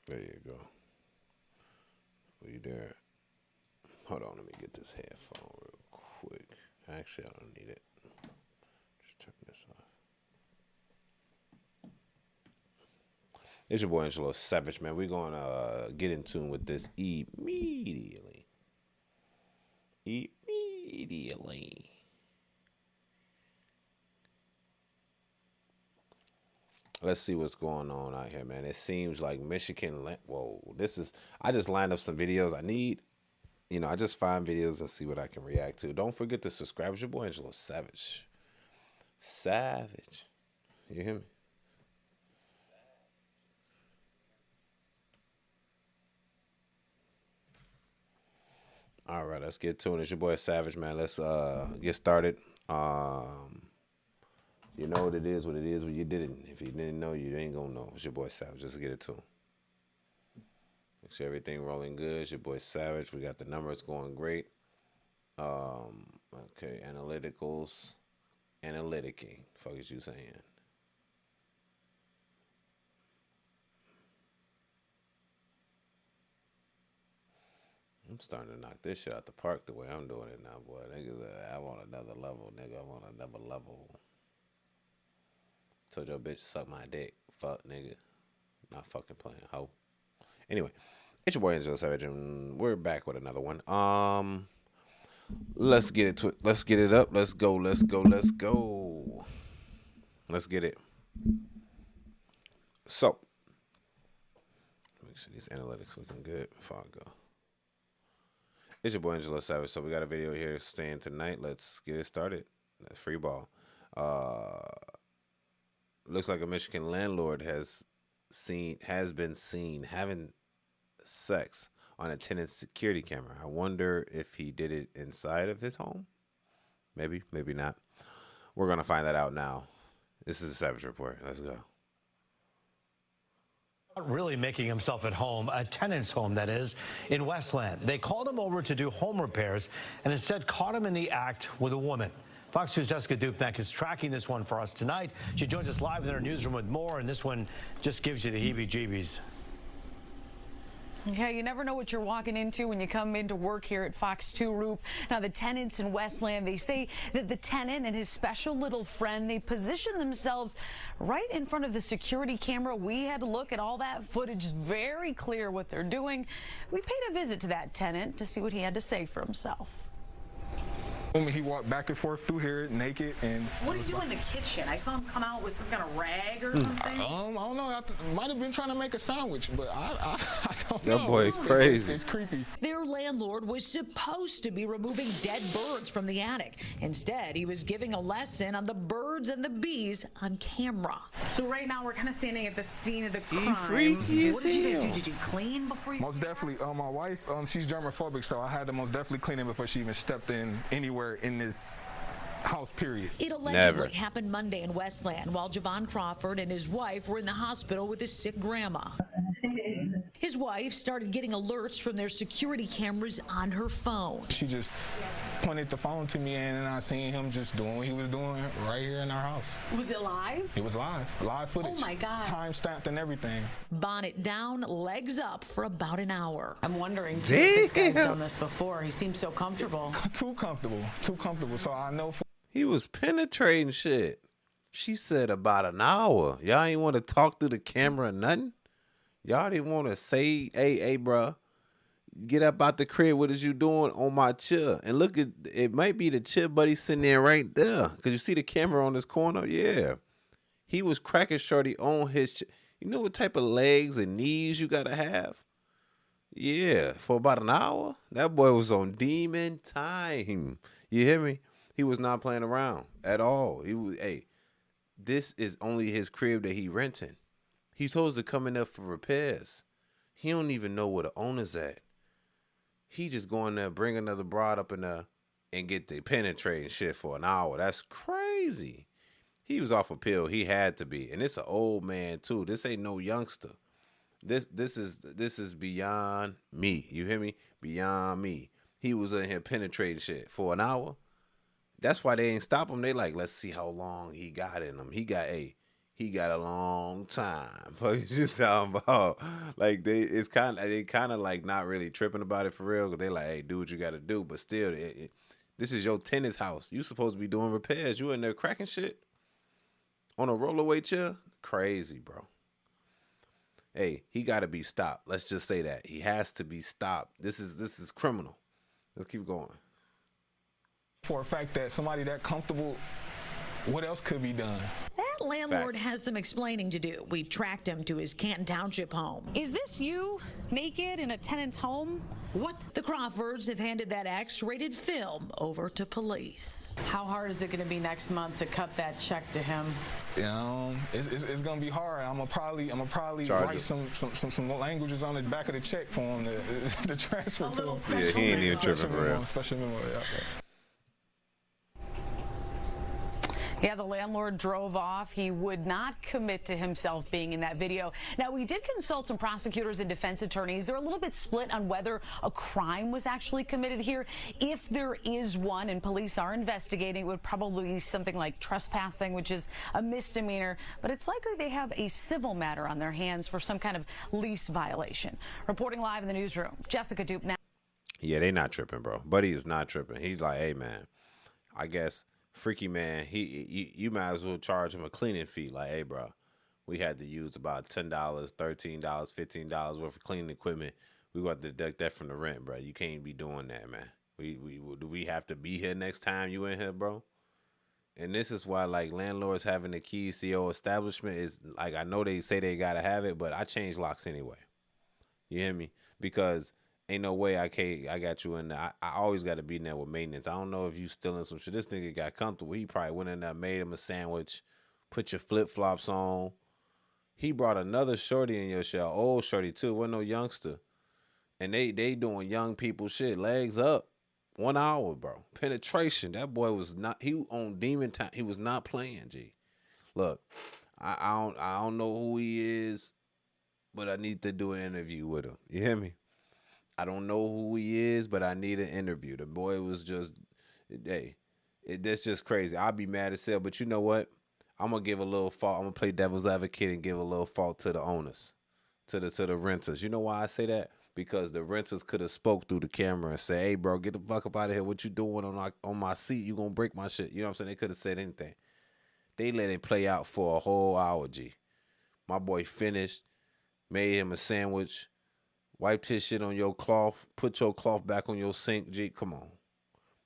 There you go. We there. Hold on, let me get this headphone real quick. Actually, I don't need it. Just turn this off. It's your boy Angelo Savage, man. We're going to get in tune with this immediately. Immediately. Let's see what's going on out here, man. It seems like Michigan. Whoa, this is. I just lined up some videos I need. I just find videos and see what I can react to. Don't forget to subscribe. It's your boy Angelo Savage. Savage. You hear me? All right, let's get to it. It's your boy Savage, man. Let's get started. You know what it is when you didn't. If you didn't know, you ain't gonna know. It's your boy Savage. Just get it to him. Make sure everything rolling good. It's your boy Savage. We got the numbers going great. Okay, analyticals. Analyticking. Fuck is you saying? I'm starting to knock this shit out the park the way I'm doing it now, boy. Niggas, I'm on another level, nigga. I'm on another level. Told your bitch suck my dick. Fuck, nigga. Not fucking playing, hoe. Anyway, it's your boy Angelo Savage, and we're back with another one. Let's get it to it. Let's get it up. Let's go. Let's go. Let's go. Let's get it. So, make sure these analytics looking good before I go. It's your boy Angelo Savage. So we got a video here staying tonight. Let's get it started. That's free ball. Looks like a Michigan landlord has been seen having sex on a tenant's security camera. I wonder if he did it inside of his home. Maybe, maybe not. We're gonna find that out now. This is a Savage Report. Let's go. Not really making himself at home, a tenant's home, that is, in Westland. They called him over to do home repairs and instead caught him in the act with a woman. Fox News' Jessica Dupnack is tracking this one for us tonight. She joins us live in our newsroom with more, and this one just gives you the heebie-jeebies. Yeah, you never know what you're walking into when you come into work here at Fox 2 Roop. Now, the tenants in Westland, they say that the tenant and his special little friend, they position themselves right in front of the security camera. We had to look at all that footage. Very clear what they're doing. We paid a visit to that tenant to see what he had to say for himself. He walked back and forth through here naked. And what did you do in the kitchen? I saw him come out with some kind of rag or something. I don't know. I might have been trying to make a sandwich, but I don't know. That boy is crazy. It's creepy. Their landlord was supposed to be removing dead birds from the attic. Instead, he was giving a lesson on the birds and the bees on camera. So right now we're kind of standing at the scene of the crime. Freaky as What did you guys hell. do? Did you clean before you? Most definitely. My wife, she's germophobic, so I had to most definitely clean it before she even stepped in anywhere in this house, period. It allegedly Never. happened Monday in Westland while Javon Crawford and his wife were in the hospital with his sick grandma. His wife started getting alerts from their security cameras on her phone. She just pointed the phone to me, and then I seen him just doing what he was doing right here in our house. Was it live? It was live footage. Oh my God. Time stamped and everything. Bonnet down, legs up for about an hour. I'm wondering too, if this guy's Damn. done this before. He seems so comfortable. Too comfortable. So I know. He was penetrating shit. She said about an hour. Y'all ain't want to talk through the camera or nothing. Y'all didn't want to say, hey, bruh, get up out the crib. What is you doing on my chair? And look at, it might be the chair buddy sitting there right there. Because you see the camera on this corner? Yeah. He was cracking shorty on his, you know what type of legs and knees you got to have? Yeah. For about an hour? That boy was on demon time. You hear me? He was not playing around at all. He was, hey, this is only his crib that he renting. He's supposed to come in there for repairs. He don't even know where the owner's at. He just going there, bring another broad up in there, and get the penetrating shit for an hour. That's crazy. He was off a pill. He had to be, and it's an old man too. This ain't no youngster. This is beyond me. You hear me? Beyond me. He was in here penetrating shit for an hour. That's why they ain't stop him. They like, let's see how long he got in him. He got he got a long time. Fuck you talking about? Like they kind of like not really tripping about it for real. Cause they like, hey, do what you got to do. But still, this is your tennis house. You supposed to be doing repairs. You in there cracking shit on a rollerway chair? Crazy, bro. Hey, he got to be stopped. Let's just say that he has to be stopped. This is criminal. Let's keep going. For a fact that somebody that comfortable, what else could be done? That landlord Facts. has some explaining to do. We tracked him to his Canton Township home. Is this you naked in a tenant's home? What? The Crawfords have handed that X-rated film over to police. How hard is it going to be next month to cut that check to him? It's gonna be hard. I'm gonna probably Charge write it. some languages on the back of the check for him to transfer to him. Yeah, he ain't even tripping for real. Special memo. Yeah. Yeah, the landlord drove off. He would not commit to himself being in that video. Now, we did consult some prosecutors and defense attorneys. They're a little bit split on whether a crime was actually committed here. If there is one, and police are investigating, it would probably be something like trespassing, which is a misdemeanor. But it's likely they have a civil matter on their hands for some kind of lease violation. Reporting live in the newsroom, Jessica Dupe now. Yeah, they not tripping, bro. Buddy is not tripping. He's like, hey, man, I guess Freaky Man, you might as well charge him a cleaning fee. Like, hey, bro, we had to use about $10, $13, $15 worth of cleaning equipment. We got to deduct that from the rent, bro. You can't be doing that, man. Do we have to be here next time you in here, bro? And this is why, like, landlords having the keys to your establishment is, like, I know they say they got to have it, but I change locks anyway. You hear me? Because ain't no way I got you in there. I always got to be in there with maintenance. I don't know if you stealing some shit. This nigga got comfortable. He probably went in there, made him a sandwich, put your flip-flops on. He brought another shorty in your shell, old shorty too. Wasn't no youngster. And they doing young people shit. Legs up. 1 hour, bro. Penetration. That boy was not, he on demon time. He was not playing, G. Look, I don't know who he is, but I need to do an interview with him. You hear me? I don't know who he is, but I need an interview. The boy was just, hey, that's just crazy. I'll be mad as hell, but you know what? I'm going to give a little fault. I'm going to play devil's advocate and give a little fault to the owners, to the renters. You know why I say that? Because the renters could have spoke through the camera and say, hey, bro, get the fuck up out of here. What you doing on my seat? You going to break my shit. You know what I'm saying? They could have said anything. They let it play out for a whole hour, G. My boy finished, made him a sandwich, wiped his shit on your cloth, put your cloth back on your sink, G. Come on.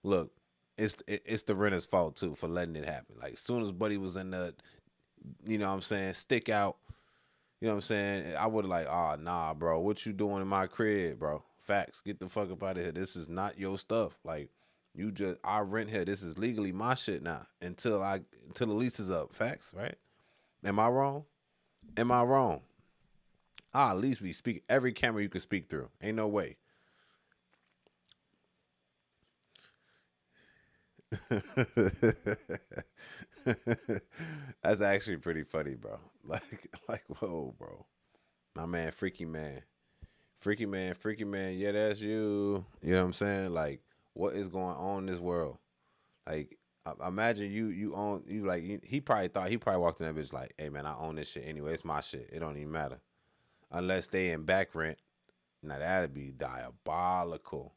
Look, it's the renter's fault, too, for letting it happen. Like, as soon as Buddy was in the, you know what I'm saying, stick out, you know what I'm saying, I would have like, nah, bro, what you doing in my crib, bro? Facts. Get the fuck up out of here. This is not your stuff. Like, I rent here. This is legally my shit now until the lease is up. Facts, right? Am I wrong? Am I wrong? At least we speak every camera you can speak through. Ain't no way. That's actually pretty funny, bro. Like, whoa, bro. My man, Freaky Man. Freaky Man, yeah, that's you. You know what I'm saying? Like, what is going on in this world? Like, imagine you he probably walked in that bitch like, hey man, I own this shit anyway. It's my shit. It don't even matter. Unless they in back rent. Now that'd be diabolical.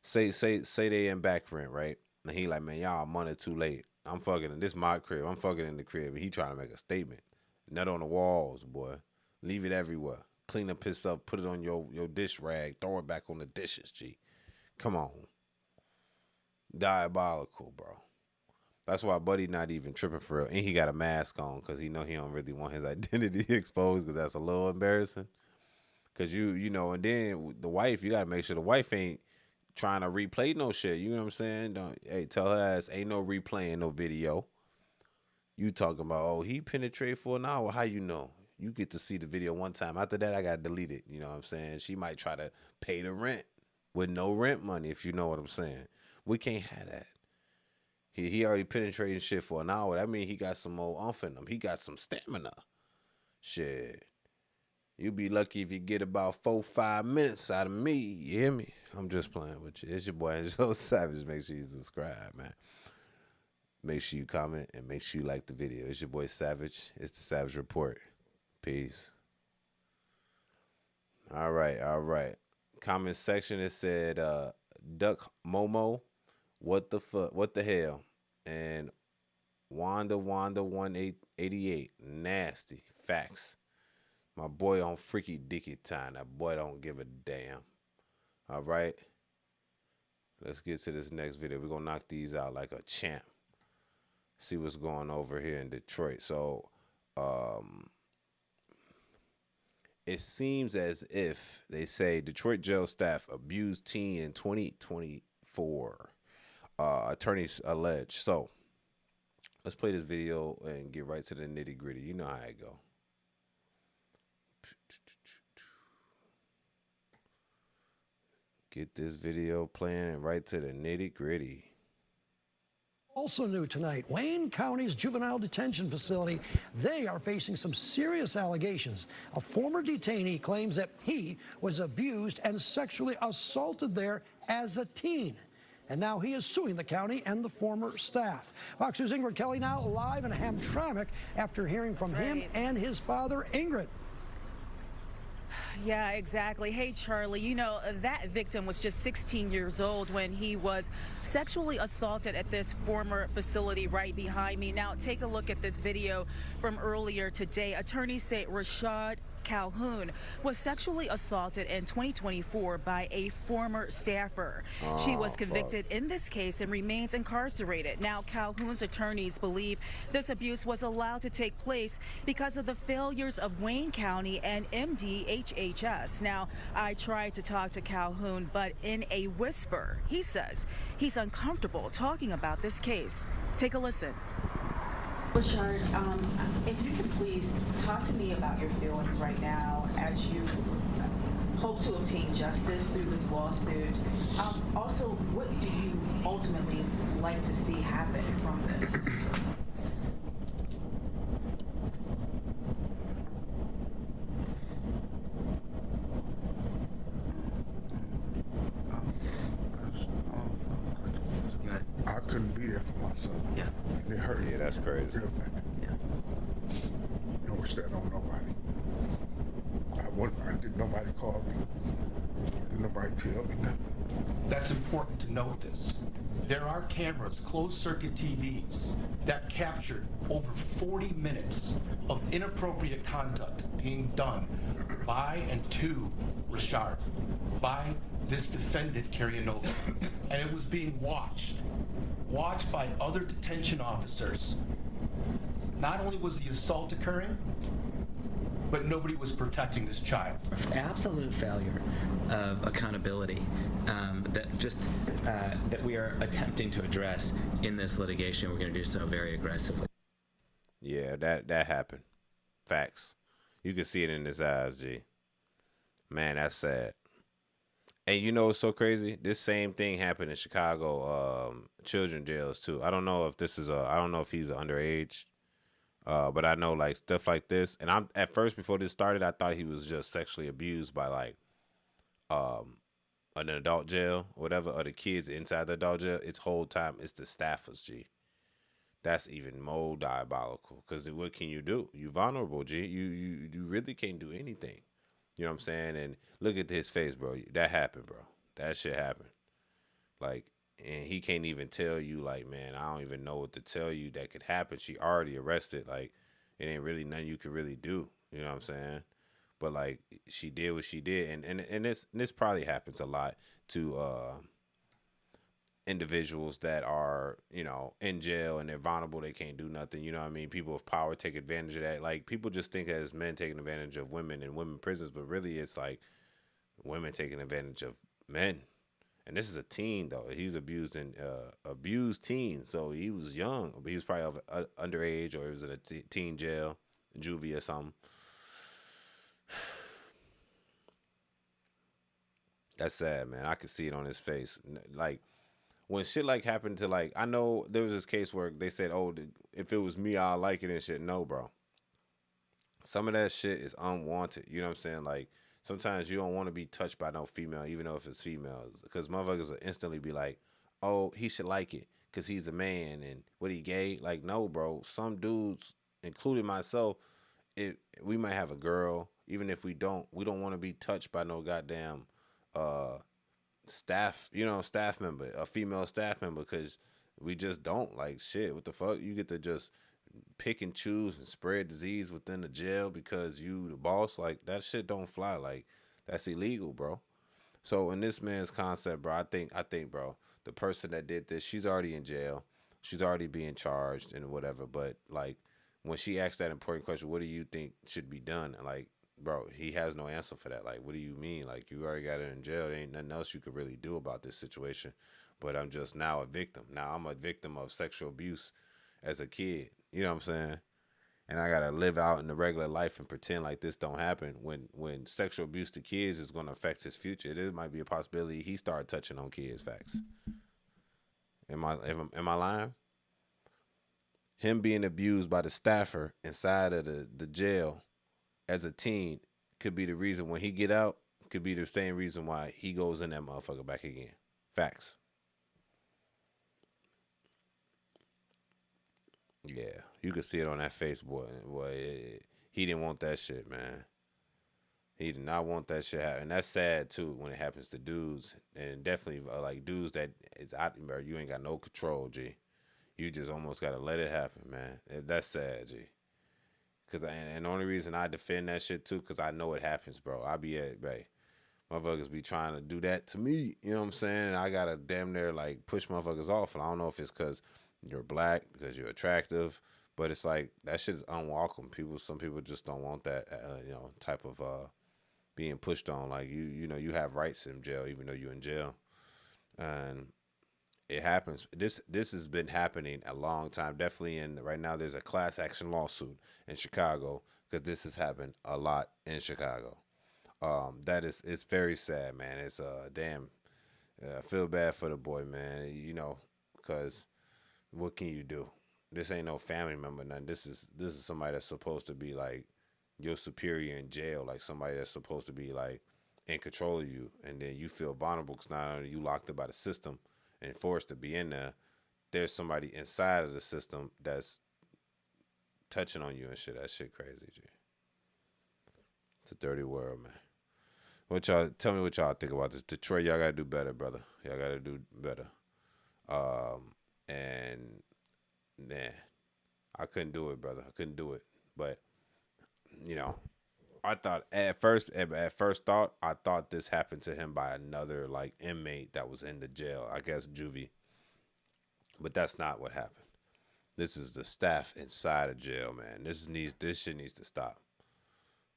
Say they in back rent, right? And he like, man, y'all money too late. I'm fucking, this my crib. I'm fucking in the crib. And he trying to make a statement. Nut on the walls, boy. Leave it everywhere. Clean up his stuff. Put it on your dish rag. Throw it back on the dishes, G. Come on. Diabolical, bro. That's why Buddy not even tripping for real. And he got a mask on because he know he don't really want his identity exposed because that's a little embarrassing. Because you know, and then the wife, you got to make sure the wife ain't trying to replay no shit. You know what I'm saying? Hey, tell her ass ain't no replaying no video. You talking about, oh, he penetrated for an hour. How you know? You get to see the video one time. After that, I got to delete it. You know what I'm saying? She might try to pay the rent with no rent money, if you know what I'm saying. We can't have that. He already penetrating shit for an hour. That means he got some more oomph in him. He got some stamina. Shit. You be lucky if you get about 4-5 minutes out of me. You hear me? I'm just playing with you. It's your boy Angelo Savage. Make sure you subscribe, man. Make sure you comment and make sure you like the video. It's your boy Savage. It's the Savage Report. Peace. All right. Comment section, it said Duck Momo, what the fuck, what the hell? And Wanda 1888, nasty. Facts. My boy on freaky dicky time. That boy don't give a damn. All right. Let's get to this next video. We're gonna knock these out like a champ. See what's going over here in Detroit. So it seems as if they say Detroit jail staff abused teen in 2024. Attorneys allege. So let's play this video and get right to the nitty gritty. You know how it go. Get this video playing and right to the nitty gritty. Also new tonight, Wayne County's juvenile detention facility, they are facing some serious allegations. A former detainee claims that he was abused and sexually assaulted there as a teen. And now he is suing the county and the former staff. Fox News' Ingrid Kelly now live in Hamtramck after hearing from him and his father, Ingrid. Yeah, exactly. Hey, Charlie, you know, that victim was just 16 years old when he was sexually assaulted at this former facility right behind me. Now, take a look at this video from earlier today. Attorneys say Rashad Calhoun was sexually assaulted in 2024 by a former staffer. She was convicted in this case and remains incarcerated. Now, Calhoun's attorneys believe this abuse was allowed to take place because of the failures of Wayne County and MDHHS. Now, I tried to talk to Calhoun, but in a whisper, he says he's uncomfortable talking about this case. Take a listen. Rashard, if you could please talk to me about your feelings right now as you hope to obtain justice through this lawsuit. Also, what do you ultimately like to see happen from this? I couldn't be there for my son. Yeah. And it hurt. Yeah, that's crazy. Real bad. Yeah. I wish that on nobody. I did nobody call me. Did nobody tell me nothing. That's important to note this. There are cameras, closed circuit TVs, that captured over 40 minutes of inappropriate conduct being done by and to Rashard, by this defendant, Carrie Nova. And it was being watched by other detention officers. Not only was the assault occurring, but nobody was protecting this child. Absolute failure of accountability that we are attempting to address in this litigation. We're going to do so very aggressively. Yeah, that happened. Facts. You can see it in his eyes, G. Man, that's sad. And you know what's so crazy? This same thing happened in Chicago children jails too. I don't know if he's underage. But I know like stuff like this, and I'm at first before this started, I thought he was just sexually abused by like an adult jail, or whatever, or the kids inside the adult jail. It's whole time it's the staffers, G. That's even more diabolical. Because what can you do? You vulnerable, G. You really can't do anything. You know what I'm saying? And look at his face, bro. That happened, bro. That shit happened. Like. And he can't even tell you, like, man, I don't even know what to tell you that could happen. She already arrested. Like, it ain't really nothing you could really do. You know what I'm saying? But, like, she did what she did. And this probably happens a lot to individuals that are, you know, in jail and they're vulnerable. They can't do nothing. You know what I mean? People of power take advantage of that. Like, people just think that it's men taking advantage of women in women prisons. But really, it's, like, women taking advantage of men. And this is a teen, though. He was abused teen. So he was young, but he was probably underage, or he was in a teen jail, juvie or something. That's sad, man. I could see it on his face. Like, when shit like happened to, like, I know there was this case where they said, oh, if it was me, I'll like it and shit. No, bro. Some of that shit is unwanted. You know what I'm saying? Like, sometimes you don't want to be touched by no female, even though if it's females, because motherfuckers will instantly be like, oh, he should like it because he's a man and what he gay. Like, no, bro. Some dudes, including myself, we might have a girl, even if we don't want to be touched by no goddamn staff, staff member, a female staff member, because we just don't. Like, shit, what the fuck? You get to just pick and choose and spread disease within the jail because you the boss? Like, that shit don't fly. Like, that's illegal, bro. So in this man's concept, bro, I think, bro, the person that did this, she's already in jail. She's already being charged and whatever. But like, when she asked that important question, what do you think should be done? And like, bro, he has no answer for that. Like, what do you mean? Like, you already got her in jail. There ain't nothing else you could really do about this situation. But I'm just now a victim. Now I'm a victim of sexual abuse as a kid. You know what I'm saying? And I gotta live out in the regular life and pretend like this don't happen. When sexual abuse to kids is gonna affect his future, there might be a possibility he start touching on kids. Facts. Am I lying? Him being abused by the staffer inside of the jail as a teen could be the reason when he get out, could be the same reason why he goes in that motherfucker back again. Facts. Yeah, you could see it on that face, boy. He didn't want that shit, man. He did not want that shit happen. And that's sad, too, when it happens to dudes. And definitely, like, dudes that is out there, you ain't got no control, G. You just almost got to let it happen, man. That's sad, G. And the only reason I defend that shit, too, because I know it happens, bro. I be at, bae. Motherfuckers be trying to do that to me. You know what I'm saying? And I got to damn near, like, push motherfuckers off. And I don't know if it's because you're black, because you're attractive, but it's like that shit is unwelcome. Some people just don't want that, type of being pushed on. Like you have rights in jail, even though you're in jail, and it happens. This has been happening a long time. Definitely, right now there's a class action lawsuit in Chicago because this has happened a lot in Chicago. It's very sad, man. It's damn. I feel bad for the boy, man. Because. What can you do? This ain't no family member, nothing. This is somebody that's supposed to be like your superior in jail, like somebody that's supposed to be like in control of you, and then you feel vulnerable because not only you locked up by the system and forced to be in there, there's somebody inside of the system that's touching on you and shit. That shit crazy, G. It's a dirty world, man. Tell me what y'all think about this. Detroit, y'all gotta do better, brother. Y'all gotta do better. And man, I couldn't do it, brother. I couldn't do it. But I thought at first thought, I thought this happened to him by another like inmate that was in the jail. I guess juvie. But that's not what happened. This is the staff inside of jail, man. This shit needs to stop.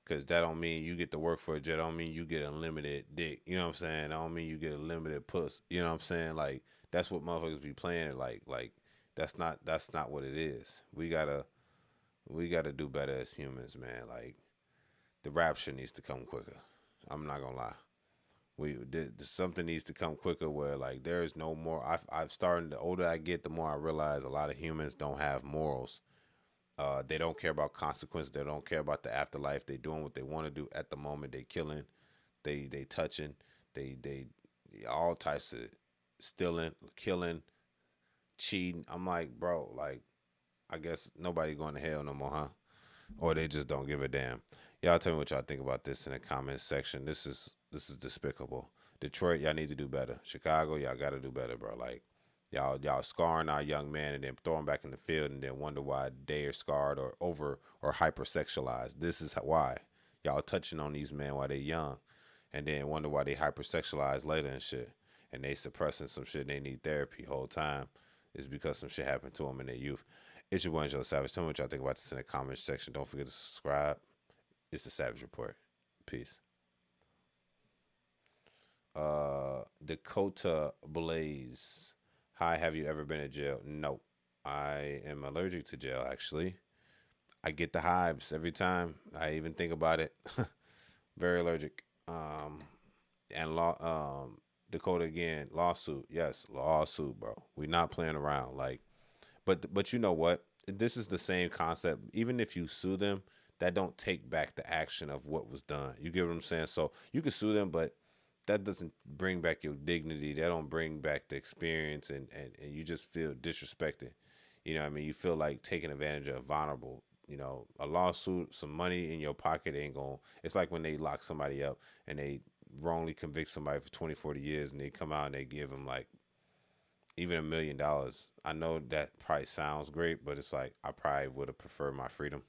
Cause that don't mean you get to work for a jail. Don't mean you get unlimited dick. You know what I'm saying? That don't mean you get a limited puss. You know what I'm saying? Like that's what motherfuckers be playing it like that's not what it is. We gotta do better as humans, man. Like the rap shit needs to come quicker. I'm not gonna lie. Something needs to come quicker where like there is no more. I've started. The older I get, the more I realize a lot of humans don't have morals. They don't care about consequences. They don't care about the afterlife. They doing what they want to do at the moment. They killing, they touching, they all types of stealing, killing, cheating. I'm like, bro, like, I guess nobody going to hell no more, huh? Or they just don't give a damn. Y'all tell me what y'all think about this in the comments section. This is despicable. Detroit, y'all need to do better. Chicago, y'all got to do better, bro. Like, y'all scarring our young man and then throw them back in the field and then wonder why they are scarred or over or hypersexualized. This is why. Y'all touching on these men while they young and then wonder why they hypersexualized later and shit. And they suppressing some shit and they need therapy whole time. It's because some shit happened to them in their youth. It's your boy, Joe Savage. Tell me what y'all think about this in the comments section. Don't forget to subscribe. It's the Savage Report. Peace. Dakota Blaze. Hi, have you ever been in jail? No. I am allergic to jail, actually. I get the hives every time I even think about it. Very allergic. Dakota again, lawsuit. Yes, lawsuit, bro. We're not playing around. Like, but you know what? This is the same concept. Even if you sue them, that don't take back the action of what was done. You get what I'm saying? So you can sue them, but that doesn't bring back your dignity. That don't bring back the experience, and you just feel disrespected. You know what I mean? You feel like taking advantage of vulnerable. You know, a lawsuit, some money in your pocket ain't going. It's like when they lock somebody up and they wrongly convict somebody for 20, 40 years, and they come out and they give them like even $1 million. I know that probably sounds great, but it's like I probably would have preferred my freedom.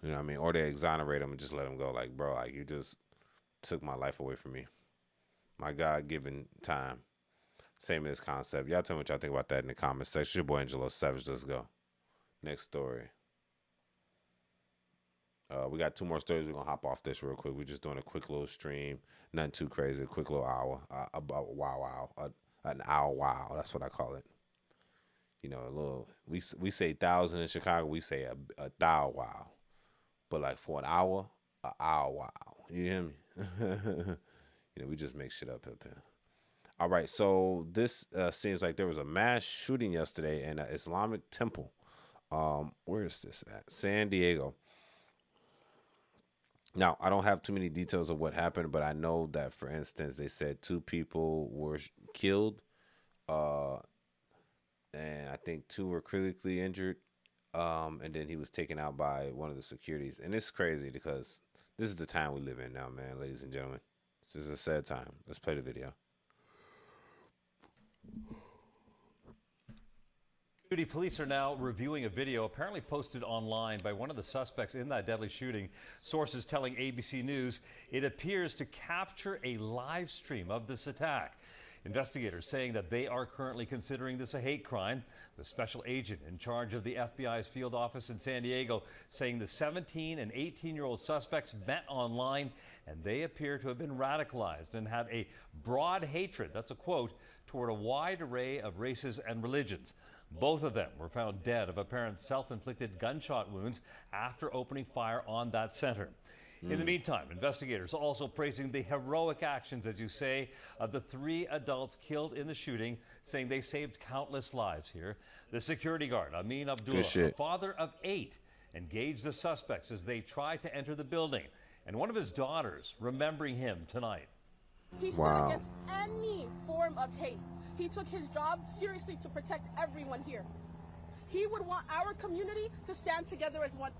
You know what I mean? Or they exonerate them and just let them go. Like, bro, like you just took my life away from me. My God-given time. Same in this concept. Y'all tell me what y'all think about that in the comments section. Your boy Angelo Savage. Let's go. Next story. We got 2 more stories. We're going to hop off this real quick. We're just doing a quick little stream. Nothing too crazy. A quick little hour. About wow. An hour wow. That's what I call it. You know, a little. We say 1,000 in Chicago. We say a thou wow. But like for an hour wow. You hear me? You know, we just make shit up here. All right. So this seems like there was a mass shooting yesterday in an Islamic temple. Where is this at? San Diego. Now, I don't have too many details of what happened, but I know that, for instance, they said 2 people were killed, and I think 2 were critically injured, and then he was taken out by one of the securities. And it's crazy because this is the time we live in now, man, ladies and gentlemen. This is a sad time. Let's play the video. Police are now reviewing a video apparently posted online by one of the suspects in that deadly shooting. Sources telling ABC News it appears to capture a live stream of this attack. Investigators saying that they are currently considering this a hate crime. The special agent in charge of the FBI's field office in San Diego saying the 17 and 18-year-old suspects met online and they appear to have been radicalized and had a broad hatred, that's a quote, toward a wide array of races and religions. Both of them were found dead of apparent self-inflicted gunshot wounds after opening fire on that center. In the meantime, investigators also praising the heroic actions, as you say, of the 3 adults killed in the shooting, saying they saved countless lives here. The security guard, Amin Abdullah, a father of 8, engaged the suspects as they tried to enter the building, and one of his daughters remembering him tonight. He stood against any form of hate. He took his job seriously to protect everyone here. He would want our community to stand together as one.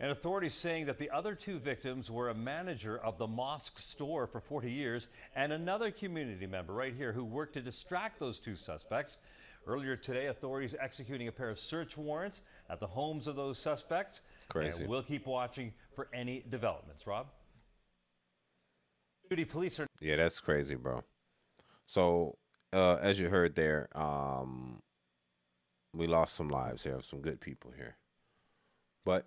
And authorities saying that the other 2 victims were a manager of the mosque store for 40 years and another community member right here who worked to distract those 2 suspects. Earlier today, authorities executing a pair of search warrants at the homes of those suspects. Crazy. And we'll keep watching for any developments. Rob? Police are... Yeah, that's crazy, bro. So, as you heard there, we lost some lives here, some good people here. But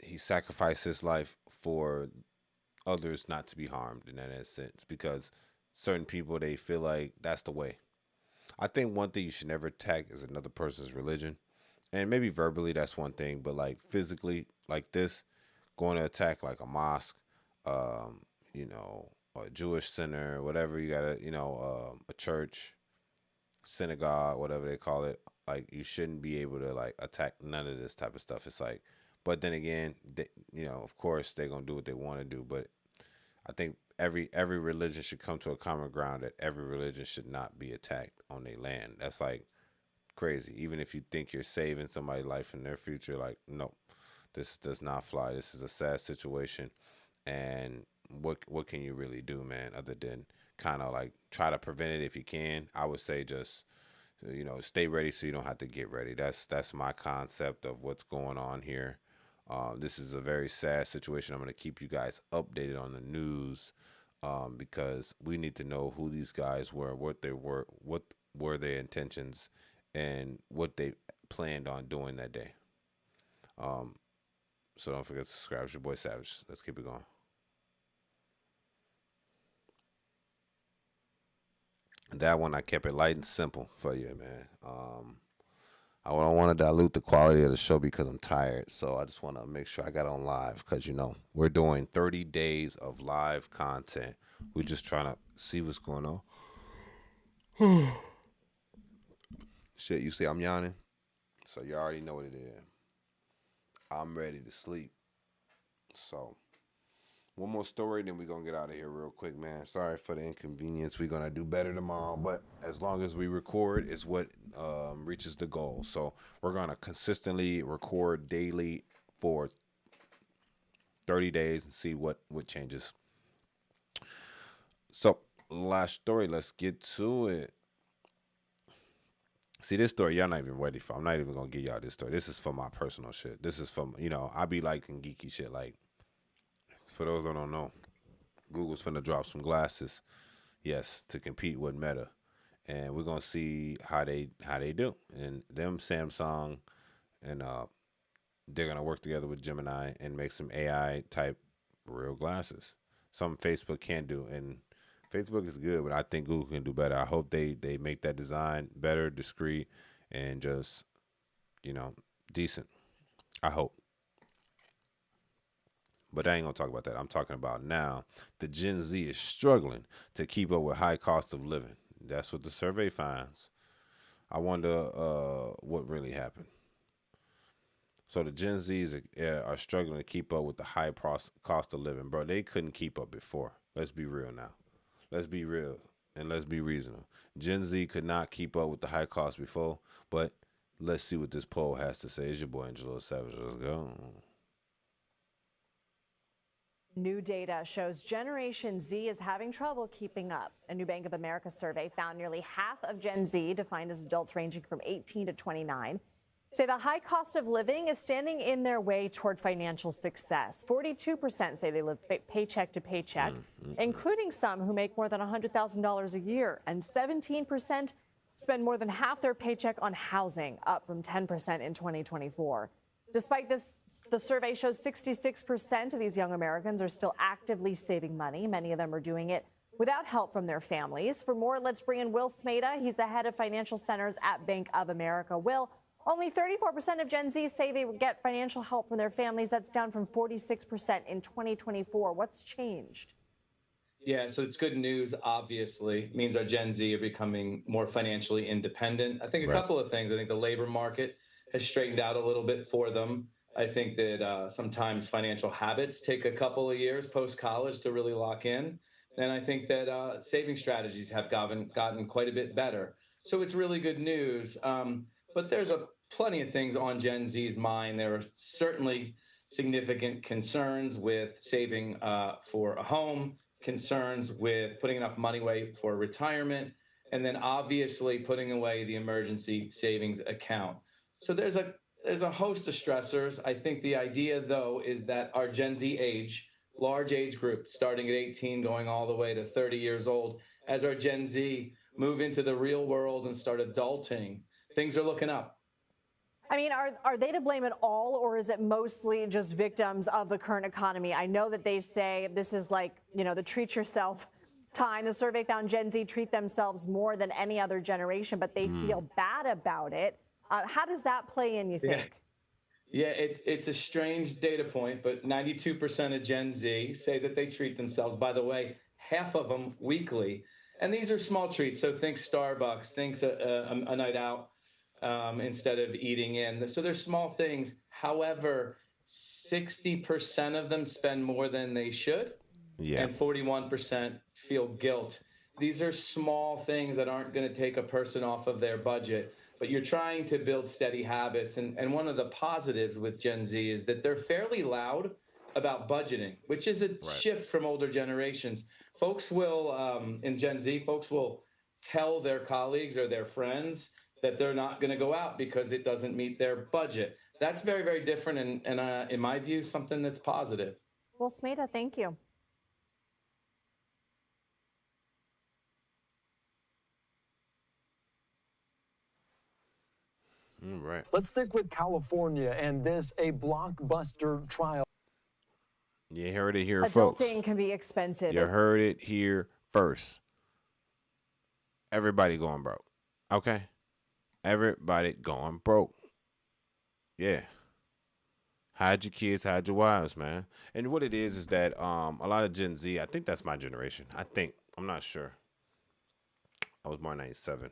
he sacrificed his life for others not to be harmed in that sense, because certain people, they feel like that's the way. I think one thing you should never attack is another person's religion. And maybe verbally, that's one thing. But like physically, like this, going to attack like a mosque, you know, a Jewish center, whatever you got to, you know, a church, synagogue, whatever they call it. Like, you shouldn't be able to like attack none of this type of stuff. It's like, but then again, they, you know, of course they're going to do what they want to do. But I think every religion should come to a common ground that every religion should not be attacked on their land. That's like crazy. Even if you think you're saving somebody's life in their future, like, no, this does not fly. This is a sad situation. And what can you really do, man, other than kind of like try to prevent it if you can? I would say just, you know, stay ready so you don't have to get ready. That's my concept of what's going on here. This is a very sad situation. I'm going to keep you guys updated on the news because we need to know who these guys were, what were their intentions, and what they planned on doing that day. So don't forget to subscribe. It's your boy Savage. Let's keep it going. That one, I kept it light and simple for you, man. I don't want to dilute the quality of the show because I'm tired. So I just want to make sure I got on live because, you know, we're doing 30 days of live content. We're just trying to see what's going on. Shit, you see I'm yawning? So you already know what it is. I'm ready to sleep. So One more story, then we're going to get out of here real quick, man. Sorry for the inconvenience. We're going to do better tomorrow, but as long as we record is what reaches the goal. So we're going to consistently record daily for 30 days and see what changes. So last story, let's get to it. See, this story, y'all not even ready for. I'm not even going to give y'all this story. This is for my personal shit. This is from, I be liking geeky shit. Like, for those that don't know, Google's finna drop some glasses, yes, to compete with Meta. And we're going to see how they do. And them, Samsung, and they're going to work together with Gemini and make some AI-type real glasses. Something Facebook can't do. And Facebook is good, but I think Google can do better. I hope they make that design better, discreet, and just, decent. I hope. But I ain't going to talk about that. I'm talking about now the Gen Z is struggling to keep up with high cost of living. That's what the survey finds. I wonder what really happened. So the Gen Zs are struggling to keep up with the high cost of living. Bro, they couldn't keep up before. Let's be real now. Let's be real and let's be reasonable. Gen Z could not keep up with the high cost before, but let's see what this poll has to say. It's your boy Angelo Savage. Let's go. New data shows Generation Z is having trouble keeping up. A new Bank of America survey found nearly half of Gen Z, defined as adults ranging from 18 to 29, say the high cost of living is standing in their way toward financial success. 42% say they live paycheck to paycheck, including some who make more than $100,000 a year, and 17% spend more than half their paycheck on housing, up from 10% in 2024. Despite this, the survey shows 66% of these young Americans are still actively saving money. Many of them are doing it without help from their families. For more, let's bring in Will Smeda. He's the head of financial centers at Bank of America. Will, only 34% of Gen Z say they get financial help from their families. That's down from 46% in 2024. What's changed? Yeah, so it's good news, obviously. It means our Gen Z are becoming more financially independent. I think a couple of things. I think the labor market has straightened out a little bit for them. I think that sometimes financial habits take a couple of years post-college to really lock in. And I think that saving strategies have gotten quite a bit better. So it's really good news. But there's plenty of things on Gen Z's mind. There are certainly significant concerns with saving for a home, concerns with putting enough money away for retirement, and then obviously putting away the emergency savings account. So there's a host of stressors. I think the idea, though, is that our Gen Z age, large age group, starting at 18, going all the way to 30 years old, as our Gen Z move into the real world and start adulting, things are looking up. I mean, are they to blame at all, or is it mostly just victims of the current economy? I know that they say this is like, the treat yourself time. The survey found Gen Z treat themselves more than any other generation, but they feel bad about it. How does that play in, you think? Yeah, it's a strange data point, but 92% of Gen Z say that they treat themselves. By the way, half of them weekly. And these are small treats. So think Starbucks, think a night out instead of eating in. So they're small things. However, 60% of them spend more than they should. Yeah. And 41% feel guilt. These are small things that aren't going to take a person off of their budget. But you're trying to build steady habits. And one of the positives with Gen Z is that they're fairly loud about budgeting, which is a shift from older generations. Folks will, in Gen Z, folks will tell their colleagues or their friends that they're not going to go out because it doesn't meet their budget. That's very, very different. And in my view, something that's positive. Well, Smeda, thank you. Right. Let's stick with California and a blockbuster trial. You heard it here, folks. Adulting can be expensive. You heard it here first. Everybody going broke. Okay? Everybody going broke. Yeah. Hide your kids, hide your wives, man. And what it is that a lot of Gen Z, I think that's my generation. I'm not sure. I was born in 97.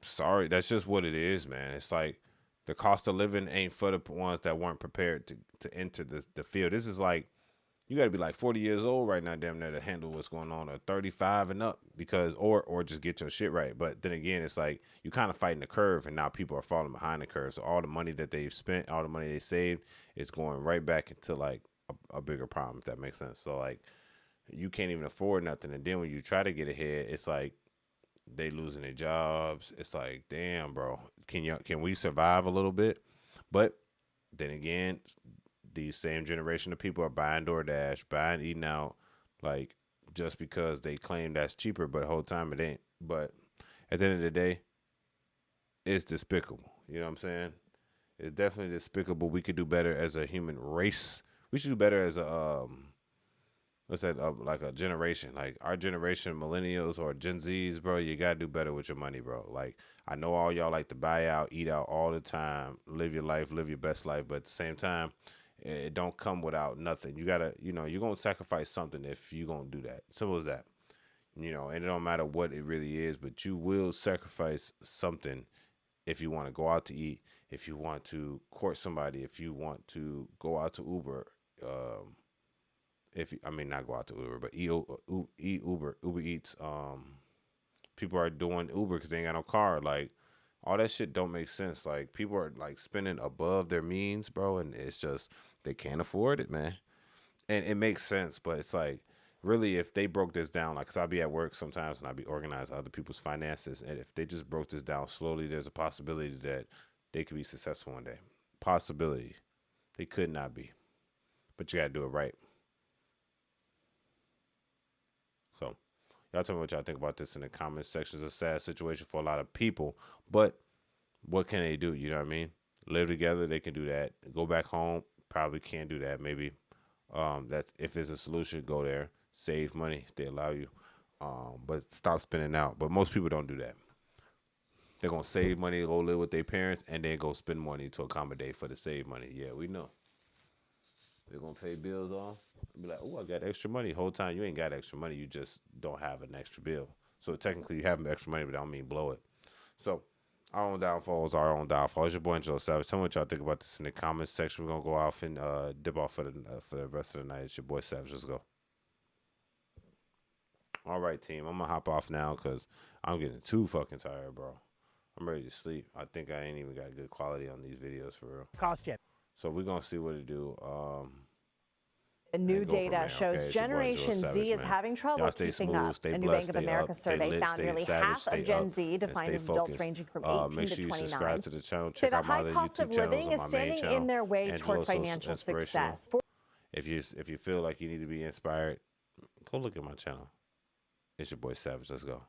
Sorry, that's just what it is, man. It's like The cost of living ain't for the ones that weren't prepared to enter the field. This is like, you got to be like 40 years old right now, damn near, to handle what's going on, or 35 and up, because or just get your shit right. But then again, it's like you kind of fighting the curve, and now people are falling behind the curve. So all the money that they've spent, all the money they saved, is going right back into like a bigger problem, if that makes sense. So like, you can't even afford nothing, and then when you try to get ahead, it's like they losing their jobs. It's like, damn, bro, can we survive a little bit? But then again, these same generation of people are buying DoorDash, buying Eating Out, like, just because they claim that's cheaper, but the whole time it ain't. But at the end of the day, it's despicable. You know what I'm saying? It's definitely despicable. We could do better as a human race. We should do better as a like a generation, like our generation, millennials or Gen Zs, bro. You gotta do better with your money, bro. Like, I know all y'all like to buy out, eat out all the time, live your life, live your best life, but at the same time, it don't come without nothing. You gotta, you're gonna sacrifice something if you gonna do that. Simple as that. And it don't matter what it really is, but you will sacrifice something if you want to go out to eat, if you want to court somebody, if you want to go out to Uber, not go out to Uber, but eat Uber Eats. People are doing Uber because they ain't got no car. Like, all that shit don't make sense. Like, people are like spending above their means, bro, and it's just they can't afford it, man. And it makes sense, but it's like, really, if they broke this down, like, cause I'll be at work sometimes and I'll be organizing other people's finances, and if they just broke this down slowly, there's a possibility that they could be successful one day. Possibility. They could not be, but you gotta do it right. So, y'all tell me what y'all think about this in the comments section. It's a sad situation for a lot of people, but what can they do? You know what I mean? Live together, they can do that. Go back home, probably can't do that. Maybe that's, if there's a solution, go there. Save money if they allow you, but stop spending out. But most people don't do that. They're gonna save money, go live with their parents, and then go spend money to accommodate for the save money. Yeah, we know. They're gonna pay bills off. Be like, oh, I got extra money. Whole time you ain't got extra money. You just don't have an extra bill. So technically you have extra money, but I don't mean blow it. So our own downfalls, our own downfalls. It's your boy Angelo Savage. Tell me what y'all think about this in the comments section. We're gonna go off and dip off for the rest of the night. It's your boy Savage. Let's go. All right, team. I'm gonna hop off now because I'm getting too fucking tired, bro. I'm ready to sleep. I think I ain't even got good quality on these videos for real. Cost yet. So we're gonna see what it do. New data shows Generation Z is having trouble keeping up. A new Bank of America survey found nearly half of Gen Z, defined as adults ranging from 18 to 29, say the high cost of living is standing in their way toward financial success. If you feel like you need to be inspired, go look at my channel. It's your boy Savage. Let's go.